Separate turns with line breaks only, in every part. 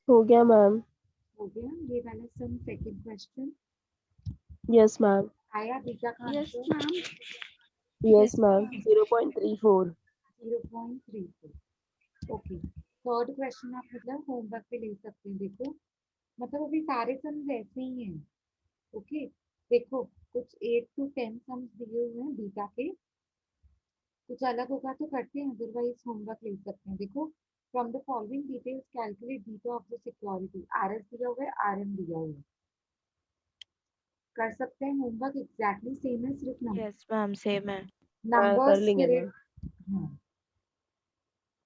हो गया मैम।
हो गया ये वाला सम सेकंड क्वेश्चन।
Yes ma'am.
आया बीटा का
yes
answer
ma'am.
Yes
yes
ma'am
ma'am.
0.34।
0.34। Okay, third question आप मतलब होमवर्क पे ले सकते हैं। देखो मतलब अभी सारे सम वैसे ही हैं। ओके, देखो कुछ 8 to 10 सम्स दिए हुए हैं बीटा के, कुछ अलग होगा तो करते हैं, अदरवाइज होमवर्क ले सकते हैं। देखो, from the following details calculate beta of the security. RS दिया हुआ है, आरएम दिया हुआ है। कर सकते हैं होमवर्क, एग्जैक्टली सेम है, सिर्फ
यस मैम सेम है।
हाँ कर
नंबर्स
लेंगे
फिर
मैम।
हाँ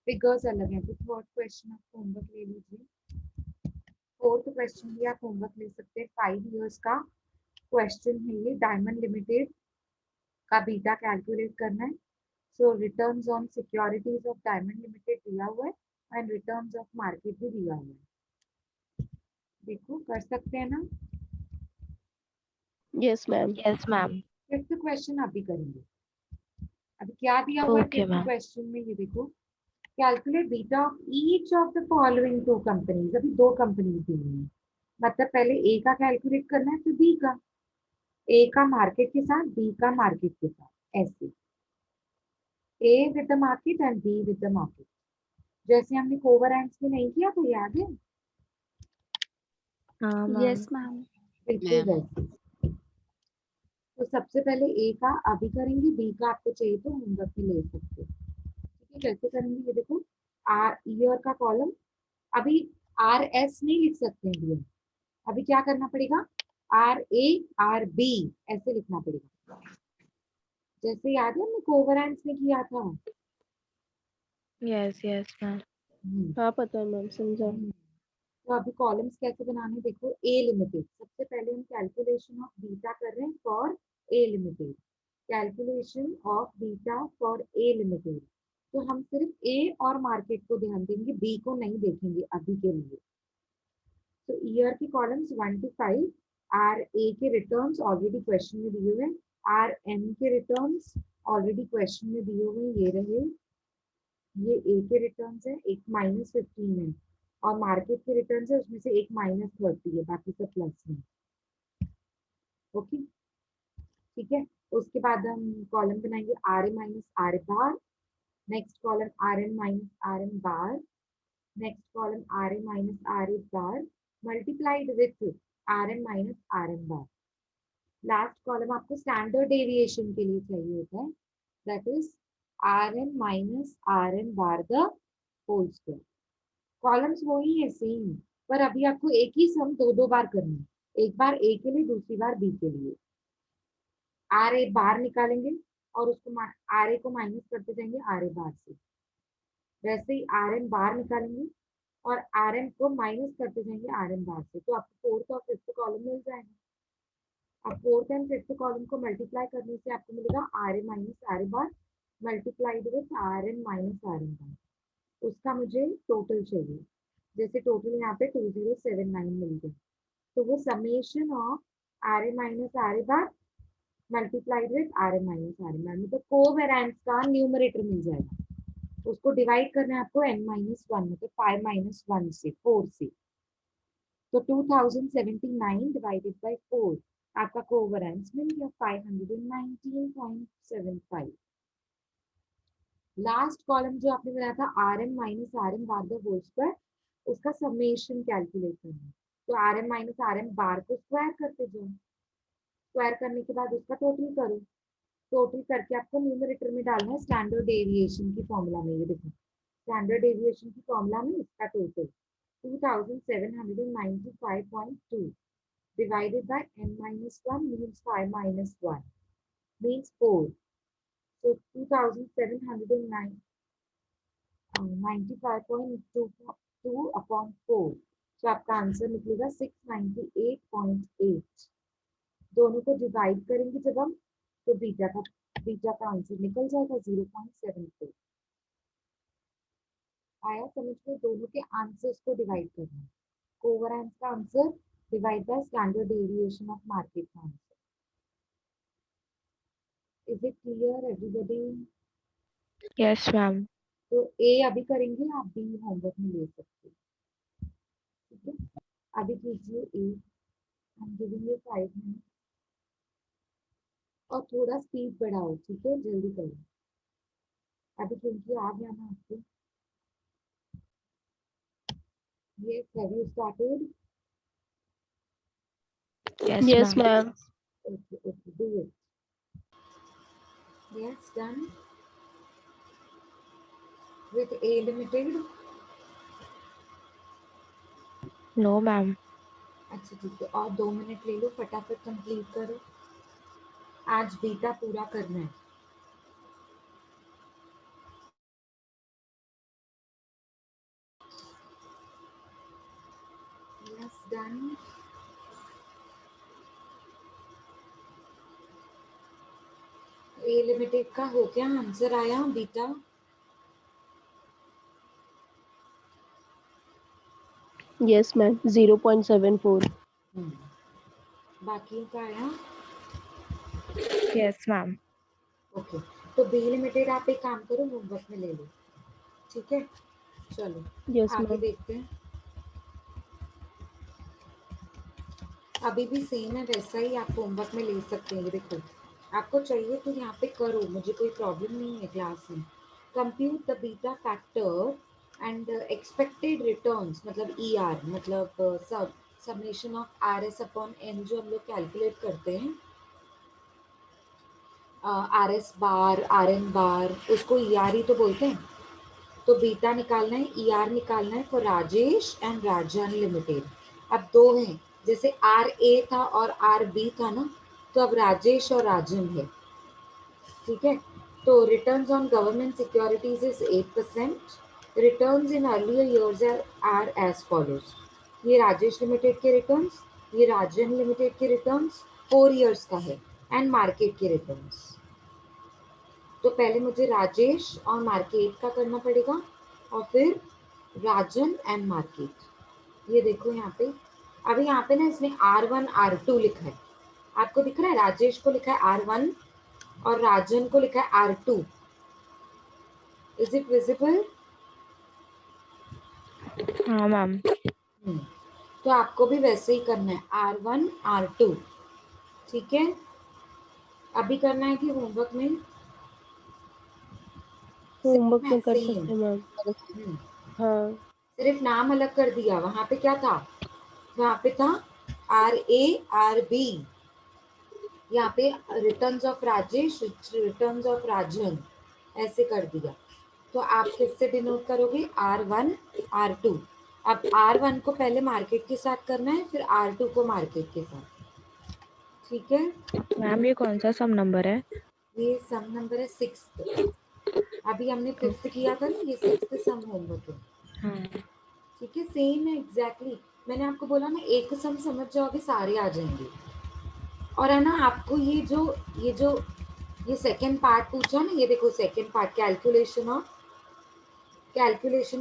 फिगर्स अलग हैं। तो थर्ड क्वेश्चन आप होमवर्क ले लीजिए। फोर्थ क्वेश्चन भी आप होमवर्क ले सकते हैं। 5 years का क्वेश्चन है ये। डायमंड लिमिटेड का बीटा कैलकुलेट करना है। So returns on securities of Diamond Limited दिया हुआ है एंड रिटर्न्स ऑफ मार्केट भी दिया हुआ है। देखो कर सकते हैं ना।
Yes ma'am.
Yes ma'am.
Fifth question अभी करेंगे। अभी क्या दिया हुआ है
ओके
फिफ्थ
मैम।
क्वेश्चन में, ये देखो। Calculate beta of each of the following two companies. अभी दो कंपनीज दी हुई हैं, मतलब पहले ए का कैलकुलेट करना है फिर बी का। ए का मार्केट के साथ, बी का मार्केट के साथ, ऐसे। ए with the market and be with the market. जैसे हमने कोवरेंट्स में नहीं किया तो याद है,
हाँ मैम। Yes ma'am.
बिल्कुल वैसे। तो सबसे पहले ए का अभी करेंगे, बी का आपको चाहिए तो होमवर्क में ले सकते हो। ठीक है, कैसे करेंगे ये देखो। आर ईयर का कॉलम, अभी आर एस नहीं लिख सकते हैं भैया। अभी क्या करना पड़ेगा, आर ए आर बी ऐसे लिखना पड़ेगा। जैसे याद है हमने कोवरेंट्स में किया था।
Yes yes ma'am.
हम्म,
हाँ पता है मैम, समझा।
तो अभी कॉलम्स कैसे बनाने, देखो। ए लिमिटेड, सबसे पहले हम कैलकुलेशन ऑफ बीटा कर रहे हैं for A limited. Calculation of beta for A limited. तो हम सिर्फ ए और मार्केट को ध्यान देंगे, बी को नहीं देखेंगे अभी के लिए। तो ईयर की कॉलम्स 1 to 5। आर ए के रिटर्न्स ऑलरेडी क्वेश्चन में दिए हुए हैं। आर एम के रिटर्न्स ऑलरेडी क्वेश्चन में दिए हुए हैं, ये रहे। ये ए के रिटर्न्स है, एक -15 है। और मार्केट के रिटर्न्स है, उसमें से एक -30 है, बाकी सब प्लस में। ओके, ठीक है। उसके बाद हम कॉलम बनाएंगे R A minus R A bar. Next column R N minus R N bar. Next column R A minus R A bar multiplied with R N minus R N bar. Last column आपको standard deviation के लिए चाहिए होता है, that is R N minus R N bar the whole square. Columns वही है same, पर अभी आपको एक ही सम दो दो बार करना है। एक बार ए के लिए, दूसरी बार बी के लिए। आर ए बार निकालेंगे और उसको आर ए को माइनस करते जाएंगे आर ए बार से। वैसे ही आर एन बार निकालेंगे और आर एन को माइनस करते जाएंगे आर एन बार से, तो आपको फोर्थ और फिफ्थ कॉलम मिल जाएगा। अब फोर्थ एंड फिफ्थ कॉलम को मल्टीप्लाई करने से आपको मिलेगा R A minus R A bar multiplied with R N minus R N bar. उसका मुझे टोटल चाहिए। जैसे टोटल यहाँ पे 2079 मिल गया, तो वो summation of R A minus R A bar multiplied with R A minus R A bar, मतलब कोवेरिएंस का न्यूमरेटर मिल जाएगा। उसको डिवाइड करना है आपको n-1, मतलब 5-1 से, 4 से। तो 2079 डिवाइडेड बाई 4, आपका कोवेरिएंस मिल गया 519.75। लास्ट कॉलम जो आपने बनाया था R M minus R M bar the whole square, उसका समेशन कैलकुलेट करना है। तो R M minus R M bar को स्क्वायर करते जाओ, स्क्वायर करने के बाद उसका टोटल करो। टोटल करके आपको न्यूमरेटर में डालना है स्टैंडर्ड डेविएशन की फॉर्मूला में। ये देखो, स्टैंडर्ड डेविएशन की फॉर्मूला में इसका total 2795.2 divided by n-1 means 5-1 means 4. So 2709 95.22 upon 4। तो आपका आंसर निकलेगा 698.8। दोनों को डिवाइड करेंगे जब हम, तो बीटा का आंसर निकल जाएगा 0.74। आया समझ में, दोनों के आंसर्स को डिवाइड करना है। कोवेरिएंस का answer divide by standard deviation of market का answer. Is it clear everybody?
Yes ma'am.
तो ए अभी करेंगे, आप बी होमवर्क में ले सकते हो। ठीक है, अभी कीजिए ए, I am giving you 5 minute, और थोड़ा स्पीड बढ़ाओ, ठीक है, जल्दी करो अभी क्योंकि आ गया ना आपको। ये have you started?
Yes,
Yes,
ma'am.
ma'am.
Okay, okay, do it. Yes, done. With A Limited.
No, ma'am.
अच्छा ठीक है, और 2 मिनट ले लो, फटाफट कंप्लीट करो, आज बीटा पूरा करना है। Yes, done. ए लिमिटेड का हो गया, आंसर आया बीटा।
Yes, ma'am. 0.74.
बाकी का आया।
Yes, ma'am.
ओके, तो बी लिमिटेड आप एक काम करो, होमवर्क में ले लो, ठीक है। चलो
Yes,
आगे
ma'am.
देखते हैं। अभी भी सेम है, वैसा ही आप होमवर्क में ले सकते हैं। ये देखो, आपको चाहिए तो यहाँ पे करो, मुझे कोई प्रॉब्लम नहीं है क्लास में। Compute the beta factor and expected returns, मतलब ई आर, मतलब सब summation of R S upon N जो हम लोग कैलकुलेट करते हैं, R S bar, R N bar, उसको ई आर ही तो बोलते हैं। तो बीटा निकालना है, ई आर निकालना है for Rajesh and Rajan limited. अब दो हैं, जैसे आर ए था और आर बी था ना, तो अब राजेश और राजन है, ठीक है। तो returns on government securities is 8%, returns in earlier years are as follows. ये राजेश लिमिटेड के रिटर्न्स, ये राजन लिमिटेड के रिटर्न्स 4 ईयर्स का है, एंड मार्केट के रिटर्न्स। तो पहले मुझे राजेश और मार्केट का करना पड़ेगा, और फिर राजन एंड मार्केट। ये देखो यहाँ पे, अभी यहाँ पे ना इसने R1 R2 लिखा है, आपको दिख रहा है? राजेश को लिखा है R1 और राजन को लिखा है R2। Is it visible?
हाँ, ma'am.
तो आपको भी वैसे ही करना है, R1 R2, ठीक है। अभी करना है कि होमवर्क में?
होमवर्क
सेम है,
में कर
सेम।
सकते हैं मैम। हाँ।
सिर्फ नाम अलग कर दिया, वहां पे क्या था? वहां पे था RA RB, यहाँ पे returns of Rajesh, returns of Rajan, ऐसे कर दिया। तो आप किससे डिनोट करोगे? R1 R2। अब R1 को पहले मार्केट के साथ करना है, फिर R2 को मार्केट के साथ, ठीक है।
मैम ये कौन सा सम नंबर है?
ये सम नंबर है 6th। अभी हमने 5th किया था ना, ये 6th सम होमवर्क है,
हाँ.
ठीक है। सेम है एग्जैक्टली, मैंने आपको बोला ना, एक सम समझ जाओगे सारे आ जाएंगे। और है ना, आपको ये सेकंड पार्ट पूछा ना, ये देखो सेकंड पार्ट, कैलकुलेशन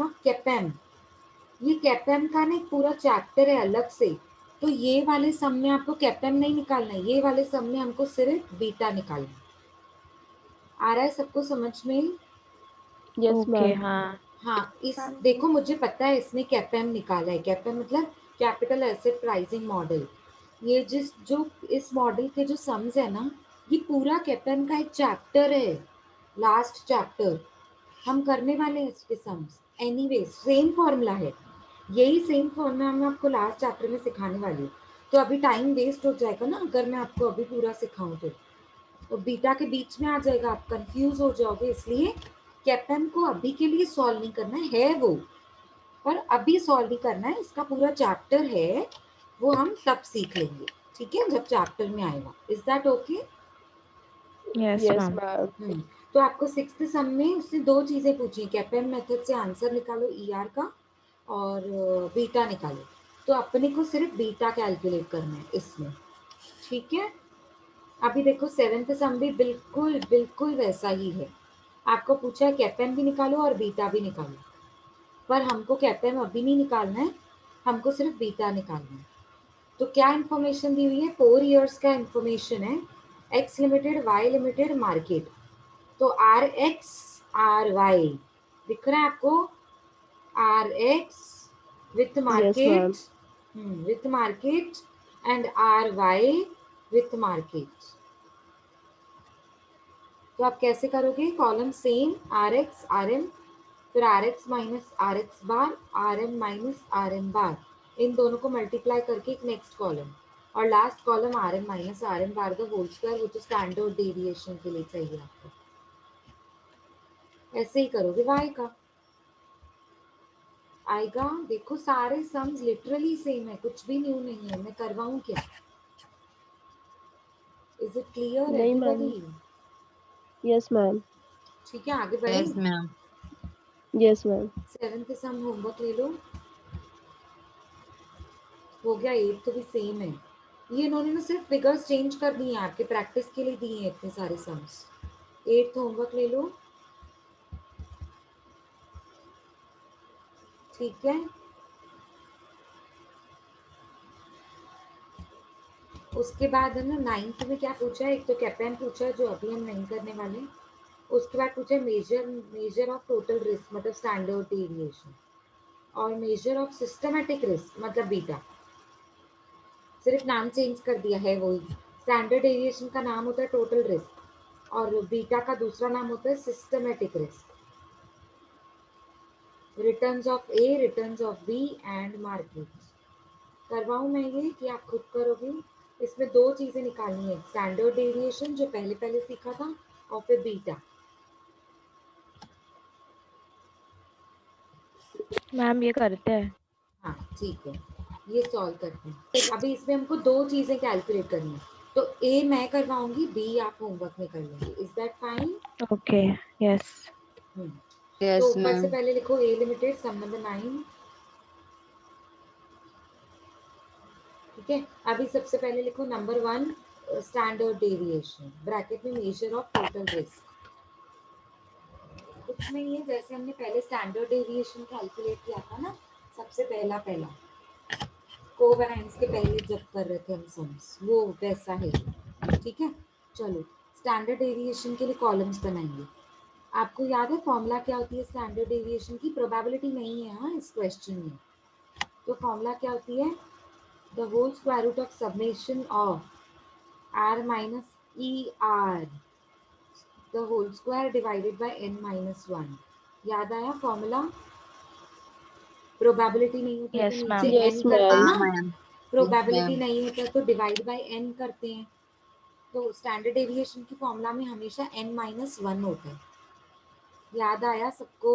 ऑफ कैपेम। ये कैपेम का ना एक पूरा चैप्टर है अलग से। तो ये वाले सम में आपको कैपेम नहीं निकालना है, ये वाले सम में हमको सिर्फ बीटा निकालना है। आ रहा है सबको समझ में?
Yes
okay,
ma'am.
हाँ.
हाँ, इस देखो, मुझे पता है इसने कैपेम निकाला है। कैपेम मतलब कैपिटल एसेट प्राइसिंग मॉडल। ये जो इस मॉडल के जो सम्स है ना, ये पूरा कैपेम का एक चैप्टर है, लास्ट चैप्टर। हम करने वाले हैं इसके सम्स। एनीवे सेम फॉर्मूला है, यही सेम फॉर्मूला मैं आपको लास्ट चैप्टर में सिखाने वाली हूँ। तो अभी टाइम वेस्ट हो जाएगा ना अगर मैं आपको अभी पूरा सिखाऊं तो बीटा के बीच में आ जाएगा, आप कंफ्यूज हो जाओगे। इसलिए कैपेम को अभी के लिए सॉल्व नहीं करना है वो, पर अभी सॉल्व नहीं करना है, इसका पूरा चैप्टर है, वो हम तब सीख लेंगे, ठीक है, जब चैप्टर में आएगा। Is that okay?
Yes,
yes
ma'am.
Ma'am.
तो आपको 6th सम में उसने 2 चीजें पूछी, कैपेम मेथड से आंसर निकालो ER का, और बीटा निकालो। तो अपने को सिर्फ बीटा कैलकुलेट करना है इसमें, ठीक है। अभी देखो 7th सम भी बिल्कुल बिल्कुल वैसा ही है। आपको पूछा है कैपेम भी निकालो और बीटा भी निकालो, पर हमको कैपेम अभी नहीं निकालना है, हमको सिर्फ बीटा निकालना है। तो क्या इन्फॉर्मेशन दी हुई है? 4 ईयर्स का इन्फॉर्मेशन है, X limited, Y limited, market. तो RX RY दिख रहा है आपको? RX with
Yes, ma'am.
market, with market, and ry with market. तो आप कैसे करोगे? Column same R X R M, फिर R X minus R X bar, R M minus R M bar, इन दोनों को मल्टीप्लाई करके एक नेक्स्ट कॉलम, और last column R M minus R M bar the whole square, वो तो standard deviation के लिए चाहिए आपको। ऐसे ही करोगे वाई का आएगा। देखो सारे सम्स लिटरली सेम है, कुछ भी न्यू नहीं है, मैं करवाऊं क्या? इज इट क्लियर
नहीं मैम।
एवरीबॉडी?
Yes ma'am.
ठीक है, आगे बढ़े।
Yes, ma'am.
Yes ma'am.
7th सम होमवर्क ले लो। हो गया, 8 तो भी सेम है। ये इन्होंने ना सिर्फ फिगर्स चेंज कर दिए हैं, आपके प्रैक्टिस के लिए दिए हैं इतने सारे सम्स। 8th होमवर्क ले लो, ठीक है। उसके बाद है ना 9th में क्या पूछा है, एक तो कैपेन पूछा है जो अभी हम नहीं करने वाले। उसके बाद पूछा है मेजर ऑफ टोटल रिस्क मतलब स्टैंडर्ड डेविएशन, और मेजर ऑफ सिस्टमैटिक रिस्क मतलब बीटा। सिर्फ नाम चेंज कर दिया है वही। स्टैंडर्ड डेविएशन का नाम होता है टोटल रिस्क, और बीटा का दूसरा नाम होता है systematic risk. Returns of A, returns of B and market. करवाऊं मैं ये कि आप खुद करोगे? इसमें दो चीजें निकालनी है, स्टैंडर्ड डेविएशन जो पहले पहले सीखा था, और फिर बीटा।
मैम ये करते हैं।
हाँ ठीक है, ये सॉल्व करते हैं। अभी इसमें हमको दो चीजें कैलकुलेट करनी है, तो ए मैं करवाऊंगी, बी आप होमवर्क में कर लेंगे। Is that fine?
Okay. Yes.
तो
Yes,
ऊपर से
ma'am.
पहले लिखो ए लिमिटेड सम नंबर 9, ठीक है। अभी सबसे पहले लिखो नंबर 1 स्टैंडर्ड डेविएशन, ब्रैकेट में मेजर ऑफ टोटल रिस्क। कुछ नहीं है, जैसे हमने पहले स्टैंडर्ड डेविएशन कैलकुलेट किया था ना, सबसे पहला कोवेरिएंस के पहले जब कर रहे थे हम सम्स, वो वैसा है, ठीक है। चलो स्टैंडर्ड डेविएशन के लिए कॉलम्स बनाएंगे। आपको याद है फॉर्मूला क्या होती है स्टैंडर्ड डेविएशन की? प्रोबेबिलिटी नहीं है हाँ इस क्वेश्चन में। तो फॉर्मूला क्या होती है? The whole square root of summation of r minus er the whole square divided by n minus 1। याद आया फॉर्मूला? प्रोबेबिलिटी नहीं होता तो
यस
नीचे
मैम।
यस
n करते हैं
मैम।
Ah,
ना,
ma'am. Yes,
probability
ma'am.
नहीं होता तो डिवाइड बाय n करते हैं। तो स्टैंडर्ड डेविएशन की फॉर्मूला में हमेशा n माइनस 1 होता है। याद आया सबको?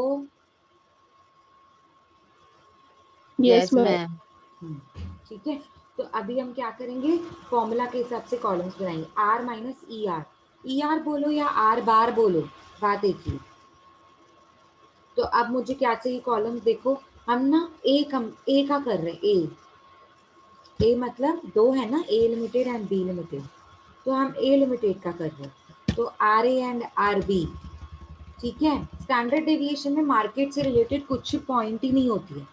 Yes
Yes,
ma'am.
ma'am.
ठीक है। तो अभी हम क्या करेंगे, फॉर्मूला के हिसाब से कॉलम्स बनाएंगे। r minus E are, E R बोलो या r बार बोलो, बात एक ही। तो अब मुझे क्या चाहिए कॉलम? देखो हम ना ए का कर रहे हैं, ए मतलब दो है ना, A limited and B limited, तो हम ए लिमिटेड का कर रहे हैं। तो R A and R B, ठीक है। स्टैंडर्ड डेविएशन में मार्केट से रिलेटेड कुछ पॉइंट ही नहीं होती है,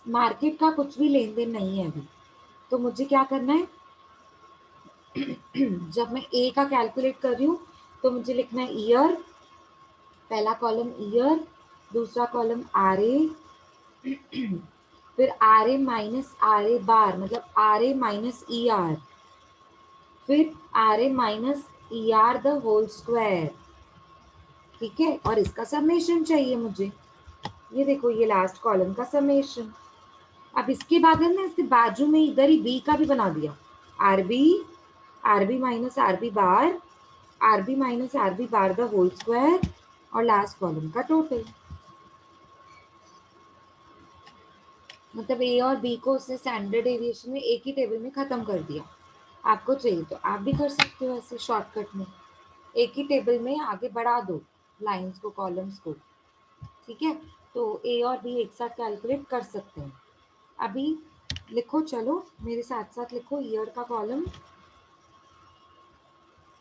मार्केट का कुछ भी लेन देन नहीं है अभी। तो मुझे क्या करना है, जब मैं ए का कैलकुलेट कर रही हूँ तो मुझे लिखना है ईयर, पहला कॉलम ईयर, दूसरा कॉलम आर ए, फिर R A minus R A bar मतलब R A minus E R, फिर R A minus E R the whole square, ठीक है। और इसका समेशन चाहिए मुझे, ये देखो ये लास्ट कॉलम का समेशन। अब इसके बाद है ना, इसके बाजू में इधर ही बी का भी बना दिया, R B minus R B bar, R B minus R B bar the whole square, और लास्ट कॉलम का टोटल। मतलब ए और बी को उसने स्टैंडर्ड डेविएशन में एक ही टेबल में खत्म कर दिया। आपको चाहिए तो आप भी कर सकते हो ऐसे शॉर्टकट में, एक ही टेबल में आगे बढ़ा दो लाइंस को, कॉलम्स को, ठीक है। तो ए और बी एक साथ कैलकुलेट कर सकते हैं। अभी लिखो, चलो मेरे साथ साथ लिखो, ईयर का column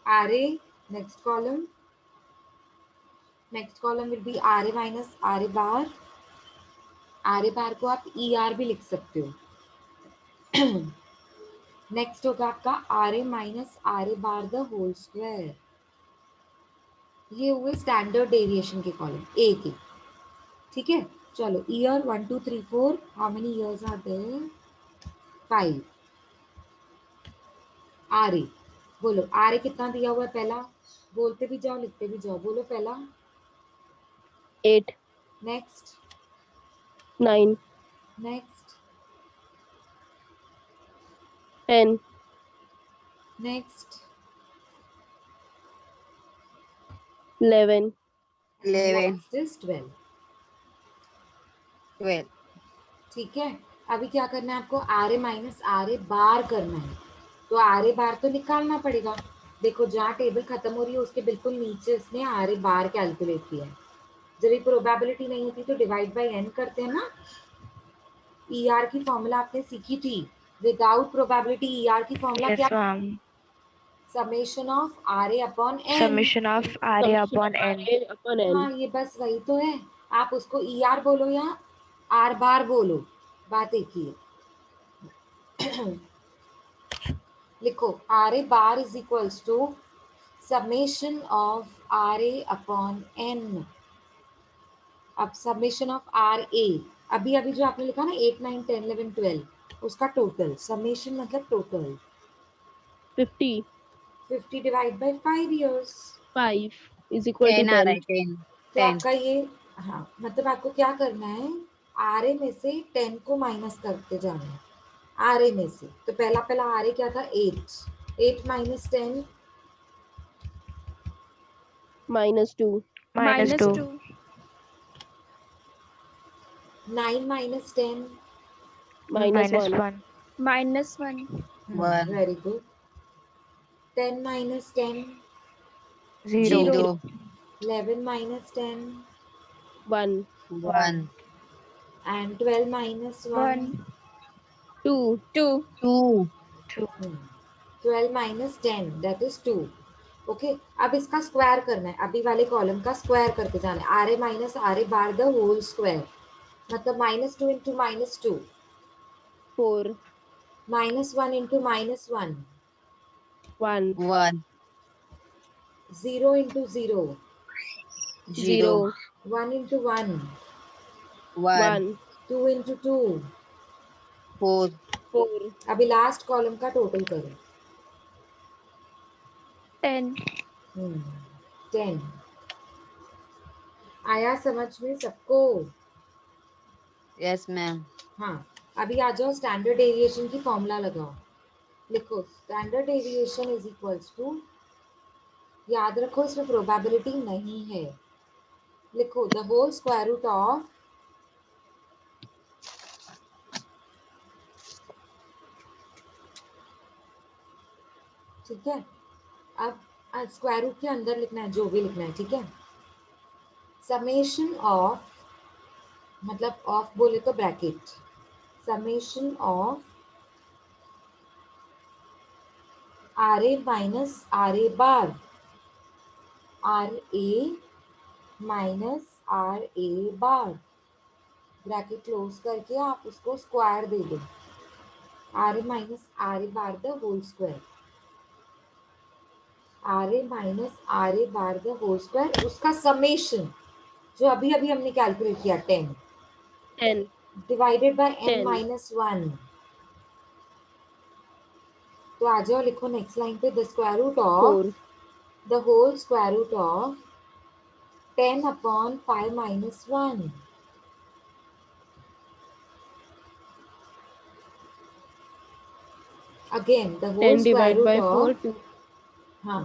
R A, next column will be R A minus R A bar, R A bar को आप ई आर भी लिख सकते हो। नेक्स्ट होगा आपका R A minus R A bar the whole square. ये हुए स्टैंडर्ड डेविएशन के कॉलम ए के, ठीक है। चलो year 1 2 3 4 how many years are there 5 R A बोलो आर ए कितना दिया हुआ है पहला बोलते भी जाओ लिखते भी जाओ बोलो पहला
8,
next
9,
next
10,
next
11,
11,
next is 12
12.
ठीक है अभी क्या करना है आपको are A minus R A बार करना है तो आर ए बार तो निकालना पड़ेगा देखो जहाँ टेबल खत्म हो रही है उसके बिल्कुल नीचे इसने आर ए बार कैलकुलेट किया है जब ये प्रोबेबिलिटी नहीं होती तो डिवाइड बाय एन करते हैं ना ई आर की फॉर्मूला आपने सीखी थी विदाउट प्रोबेबिलिटी ई आर की फॉर्मूला क्या
Yes, ma'am.
Summation of R A upon N
Summation of RA
summation
upon
of
N.
RA upon N.
हाँ ये बस वही तो है आप उसको ई आर बोलो या आर बार बोलो बात एक ही है लिखो R A bar is equals to summation of R A upon N अब समेशन ऑफ आर ए अभी अभी जो आपने लिखा ना 8 9 10 11 12 उसका टोटल समेशन मतलब total
50,
50 divide by 5 years
5 is equal to
10 आ रहा
10.
है 10.
तो
10.
आपका ये हाँ मतलब आपको क्या करना है आर ए में से 10 को माइनस करते जाना है आर ए में से तो पहला पहला आर ए क्या था 8 8 minus 10
Minus 2,
Minus 2.
9 minus 10
minus
Minus
1,
1.
One.
Very good 10 minus 10
0.
0.
11 minus 10
1,
1.
and 12 minus 1
2,
2.
2.
12 minus 10 that is 2 okay अब इसका स्क्वायर करना है अभी वाले कॉलम का स्क्वायर करके जाना है R A minus R A bar the whole square मतलब minus 2 into minus 2
4,
minus 1 into minus 1
1,
1.
0 into 0
0.
0,
1 into 1
1.
1,
2 into 2
4.
4,
अभी लास्ट कॉलम का टोटल करो
10.
10 आया समझ में सबको
Yes, ma'am.
हाँ अभी आ जाओ स्टैंडर्ड डेविएशन की फॉर्मूला लगाओ लिखो standard deviation is equals to याद रखो इसमें प्रोबेबिलिटी नहीं है लिखो the whole square root of ठीक है अब स्क्वायर रूट के अंदर लिखना है जो भी लिखना है ठीक है समेशन ऑफ मतलब ऑफ बोले तो bracket summation of R A minus R A bar R A minus R A bar bracket close करके आप उसको स्क्वायर दे दो R A minus R A bar the whole square R A minus R A bar the whole square उसका summation जो अभी अभी हमने कैलकुलेट किया 10
10,
डिवाइडेड बाय एन
10,
माइनस 1 तो आ जाओ लिखो नेक्स्ट लाइन पे the square root of
4,
the whole square root of 10 upon 5 minus 1 again the whole
10
square
divided
root
by 4,
of
2,
हाँ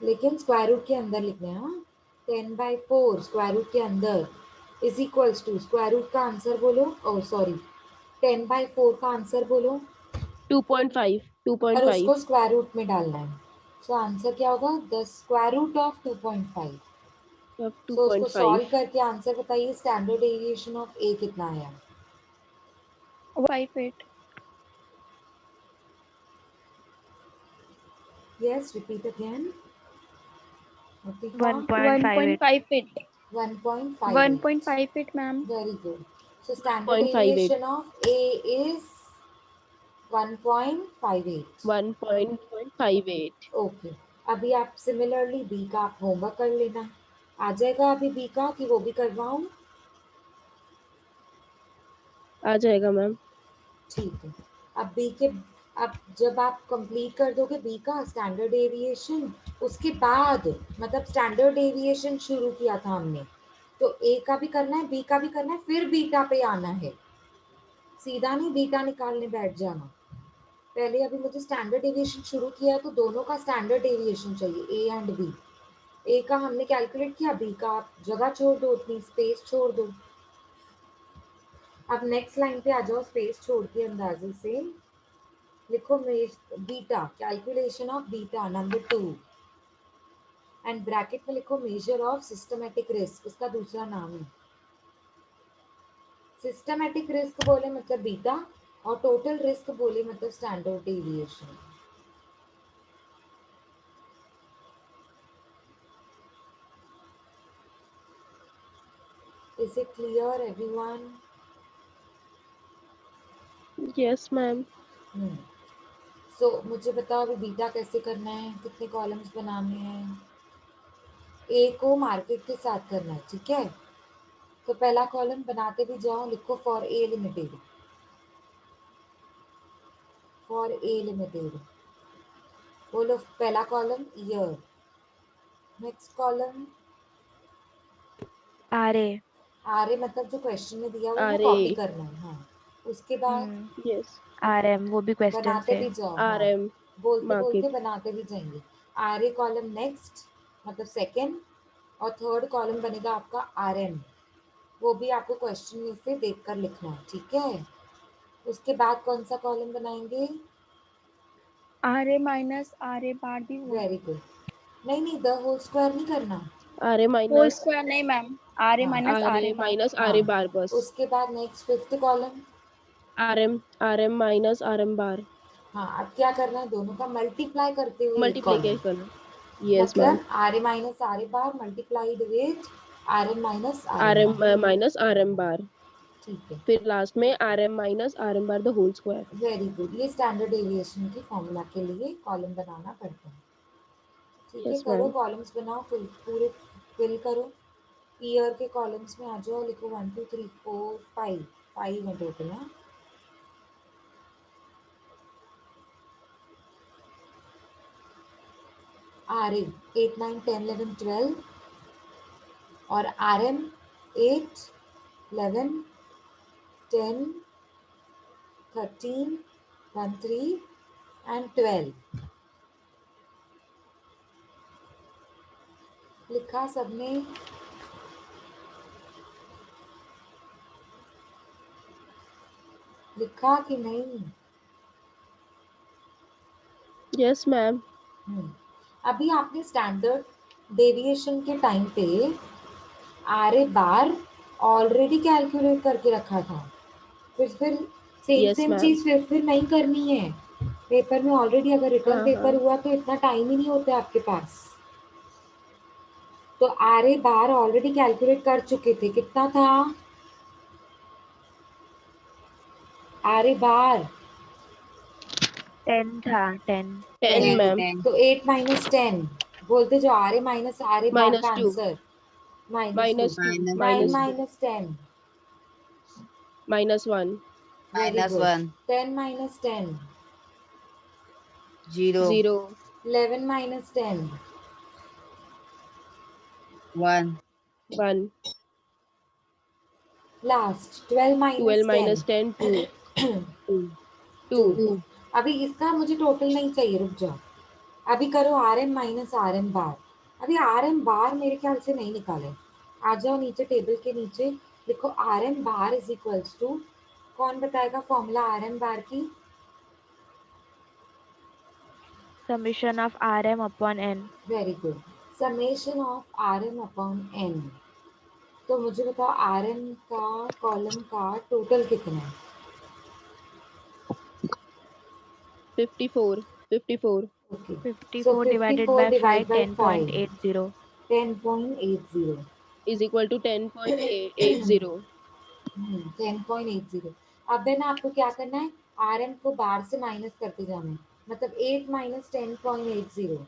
लेकिन स्क्वायर रूट के अंदर लिखना है हाँ 10 बाई 4 स्क्वायर रूट के अंदर is equals to square root का आंसर बोलो ओ सॉरी 10 बाई 4 का आंसर बोलो
2.5,
और
2.5,
उसको स्क्वायर रूट में डालना है सो आंसर क्या होगा the square root of 2.5
of
so उसको
2.5,
सॉल्व करके आंसर बताइए स्टैंडर्ड डेविएशन ऑफ ए कितना आया
58.
Yes repeat again
1.58.
1.58
1.58, ma'am.
very good so standard
1.58,
deviation of A is 1.58
1.58.
Okay अभी आप सिमिलरली बी का आप होमवर्क कर लेना आ जाएगा अभी बी का कि वो भी करवाऊं
आ जाएगा मैम।
ठीक है। अब बी के, अब जब आप कंप्लीट कर दोगे बी का स्टैंडर्ड डेविएशन, उसके बाद मतलब स्टैंडर्ड डेविएशन शुरू किया था हमने, तो ए का भी करना है, बी का भी करना है, फिर बीटा पे आना है। सीधा नहीं बीटा निकालने बैठ जाना। पहले अभी मुझे स्टैंडर्ड डेविएशन शुरू किया है तो दोनों का स्टैंडर्ड डेविएशन चाहिए, ए एंड बी। ए का हमने कैलकुलेट किया, बी का आप जगह छोड़ दो, उतनी स्पेस छोड़ दो। अब नेक्स्ट लाइन पे आ जाओ, स्पेस छोड़ के अंदाजे से लिखो beta, calculation of beta number 2, and bracket में लिखो मेजर ऑफ सिस्टमैटिक रिस्क, उसका दूसरा नाम है। सिस्टमैटिक रिस्क बोले मतलब बीटा, और टोटल रिस्क बोले मतलब standard deviation. Is it clear everyone?
Yes ma'am.
So मुझे बताओ अभी बीटा कैसे करना है, कितने कॉलम्स बनाने हैं। ए को मार्केट के साथ करना है, ठीक है। तो पहला कॉलम बनाते भी जाओ, लिखो for A limited, for A limited. बोलो पहला कॉलम ईयर, नेक्स्ट कॉलम
आरे।
आर मतलब जो क्वेश्चन में दिया हुआ वो
आर
कॉपी
ए।
करना है। हाँ, उसके बाद
यस।
RM वो भी क्वेश्चन
बनाते
से।
भी जाओ।
आर
हाँ,
एम
बोलते बोलते
मार्केट।
बनाते भी जाएंगे। आर ए कॉलम नेक्स्ट मतलब सेकंड, और थर्ड कॉलम बनेगा आपका आर एम, वो भी आपको क्वेश्चन में से देखकर लिखना है, ठीक है। उसके बाद कौन सा कॉलम बनाएंगे?
RA माइनस RA बार भी होल
वेरी गुड। नहीं नहीं, द होल स्क्वायर नहीं करना।
R A
whole
minus
square नहीं मैम, RA
हाँ
minus
R A
RA bar.
Minus R
हाँ,
ए बार बस।
उसके बाद next fifth column.
R M minus R M bar.
हाँ, अब क्या करना है, दोनों का मल्टीप्लाई करते हुए एक
मल्टीप्लाई
कॉलम,
करना। Yes ma'am.
मतलब R A minus R A bar multiplied with R M minus R
R
M
M
bar.
Minus R M bar.
ठीक है,
फिर लास्ट में R M minus R M bar the whole square.
Very good. ये standard deviation की formula के लिए column बनाना पड़ता है। ठीक है,
यस
करो
मैम।
कॉलम्स बनाओ, पूरे फिल करो। ईयर के कॉलम्स में आ जाओ, लिखो 1 2 3 4 5, 5 है टोटल। हाँ, आर ए 8 9 10 11 12, और आर एम 8 11 10 13 1 3 एंड 12। लिखा सबने? लिखा कि नहीं?
Yes ma'am.
अभी आपने स्टैंडर्ड डेविएशन के टाइम पे R A bar already calculate करके रखा था, फिर सेम
यस
सेम
मैम।
चीज फिर नहीं करनी है। पेपर में ऑलरेडी अगर रिटर्न
हाँ
पेपर
हाँ।
हुआ तो इतना टाइम ही नहीं होता आपके पास। तो R A bar already calculate कर चुके थे, कितना था आर ए बार?
10 था 10।
10
वेरी
10,
गुड।
मैम।
10,
तो 8 माइनस 10, बोलते जो are A minus R A बार का
-2
answer -2।
-2
minus
9
2,
-2
minus 10,
-1
very
minus
good.
1,
10 minus 10,
0,
0
11 minus 10,
1,
1
last 12
12
minus 10,
-10 2
2,
2
2।
2,
अभी इसका मुझे टोटल नहीं चाहिए, रुक जाओ। अभी करो R M minus R M bar. अभी आर एम बार मेरे ख्याल से नहीं निकाले। आ जाओ नीचे, टेबल के नीचे लिखो R M bar is equals to, कौन बताएगा फॉर्मूला आर एम बार की?
Summation of RM upon N।
Very good, summation of R M upon N. तो मुझे बताओ आर एम का कॉलम का टोटल कितना है?
54 54
okay, so
54 divided
54
by 5
divide by 5,
10.80।
10.80।
is equal to 10.80।
10.80। अब है ना, आपको क्या करना है, आर एम को बार से माइनस करते जाना है, मतलब 8 minus 10.80।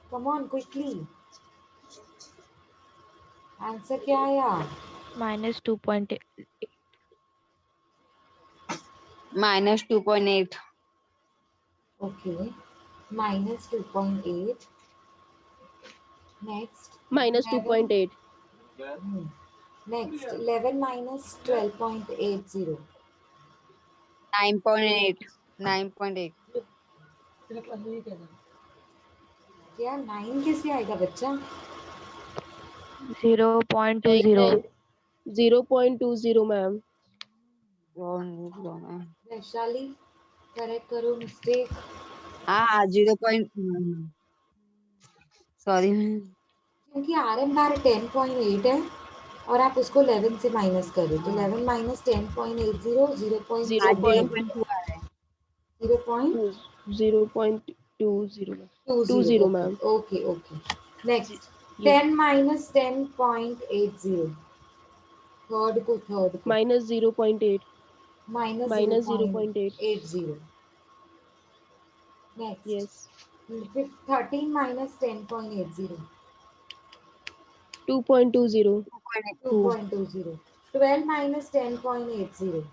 Come on quickly, answer क्या आया?
minus 2.8.
minus 2.8.
Okay. Minus 2.8. Next.
minus
11.
2.8.
Next. 11 minus 12.80.
9.8. 9.8.
क्या 9 कैसे आएगा बच्चा?
0.20.
0.20 मैम.
वैशाली करेक्ट करो मिस्टेक.
हाँ 0. सॉरी.
क्योंकि आर एम बार 10.8 है और आप उसको 11 से माइनस करो तो 11 माइनस 10.80
हाँ
0.2
0.2 आ रहा है.
0.20.
0.20 ma'am.
Okay okay. Next
Yes.
10 minus 10.80. Third को
minus 0.8.
Minus
minus 0.8.
0.80. Next
Yes.
13 minus 10.80.
2.20.
2.
2.20. 12 minus 10.80.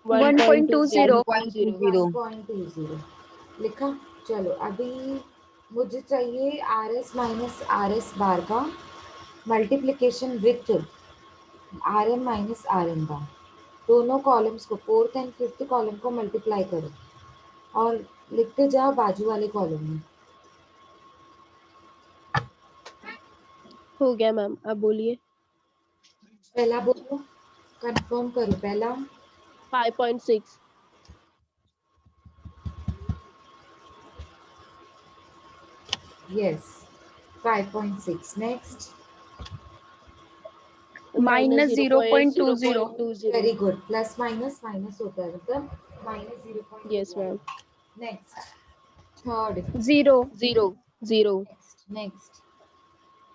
1.20.
1.20.
1.20. लिखा. चलो अभी मुझे चाहिए R S minus R S bar का multiplication with R M minus R M bar. दोनों कॉलम्स को फोर्थ एंड फिफ्थ कॉलम को मल्टीप्लाई करो और लिखते जाओ बाजू वाले कॉलम में.
हो गया मैम. अब बोलिए.
पहला बोलो. कंफर्म करो पहला.
5.6.
Yes 5.6. Next.
Minus 0.20.
0.20.
Very good. Plus minus minus होता है मतलब minus
Yes
0.2.
Ma'am.
Next. Third.
0.
0.
Next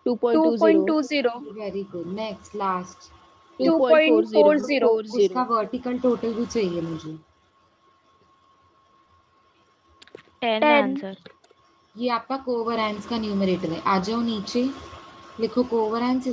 2.20.
2.20.
Very good. Next last
2.40.
2.40.
उसका
40.
वर्टिकल टोटल भी चाहिए मुझे.
10 10. आंसर.
ये आपका कोवैरेंस का न्यूमरेटर है. आ जाओ नीचे. लिखो कोवैरेंस